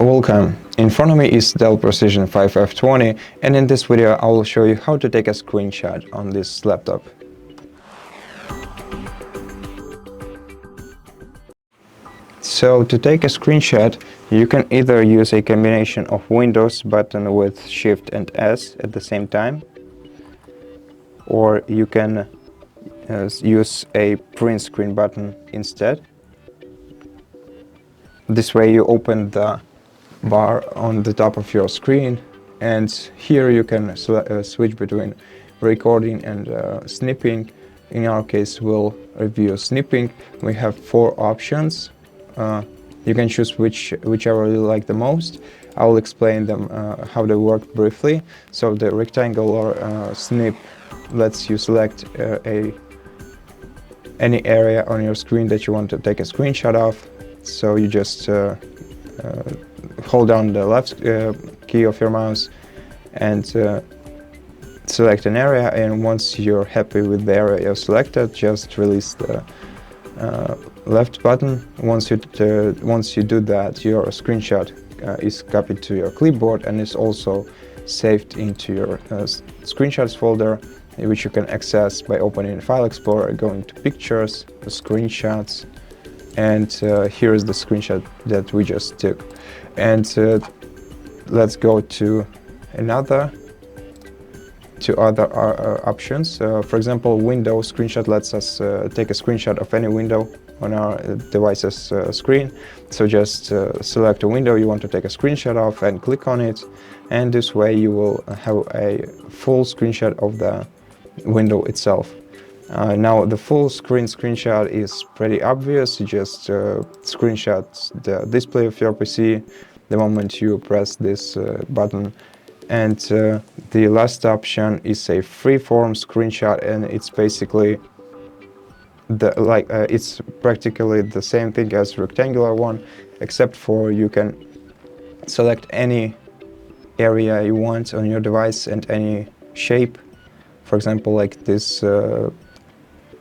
Welcome. In front of me is DELL Precision 5F20, and in this video I will show you how to take a screenshot on this laptop. So to take a screenshot, you can either use a combination of Windows button with Shift and S at the same time, or you can use a print screen button instead. This way you open the bar on the top of your screen, and here you can switch between recording and snipping. In our case, we'll review snipping. We have 4 options. You can choose whichever you like the most. I will explain them how they work briefly. So the rectangular snip lets you select any area on your screen that you want to take a screenshot of. So you just hold down the left key of your mouse and select an area, and once you're happy with the area you selected, just release the left button. Once you do that, your screenshot is copied to your clipboard and is also saved into your screenshots folder, which you can access by opening File Explorer, going to Pictures, Screenshots, and here is the screenshot that we just took. And let's go to other options. For example, window screenshot lets us take a screenshot of any window on our device's screen. So just select a window you want to take a screenshot of and click on it, and this way you will have a full screenshot of the window itself. Now the full screen screenshot is pretty obvious. You just screenshot the display of your PC the moment you press this button. And the last option is a freeform screenshot, and it's basically it's practically the same thing as rectangular one, except for you can select any area you want on your device and any shape. For example, like this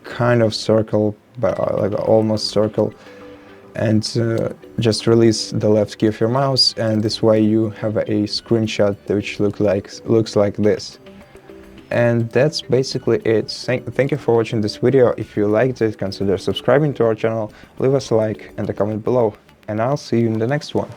kind of circle, but like almost circle, and just release the left key of your mouse, and this way you have a screenshot which looks like this. And that's basically it. Thank you for watching this video. If you liked it, consider subscribing to our channel, leave us a like and a comment below, and I'll see you in the next one.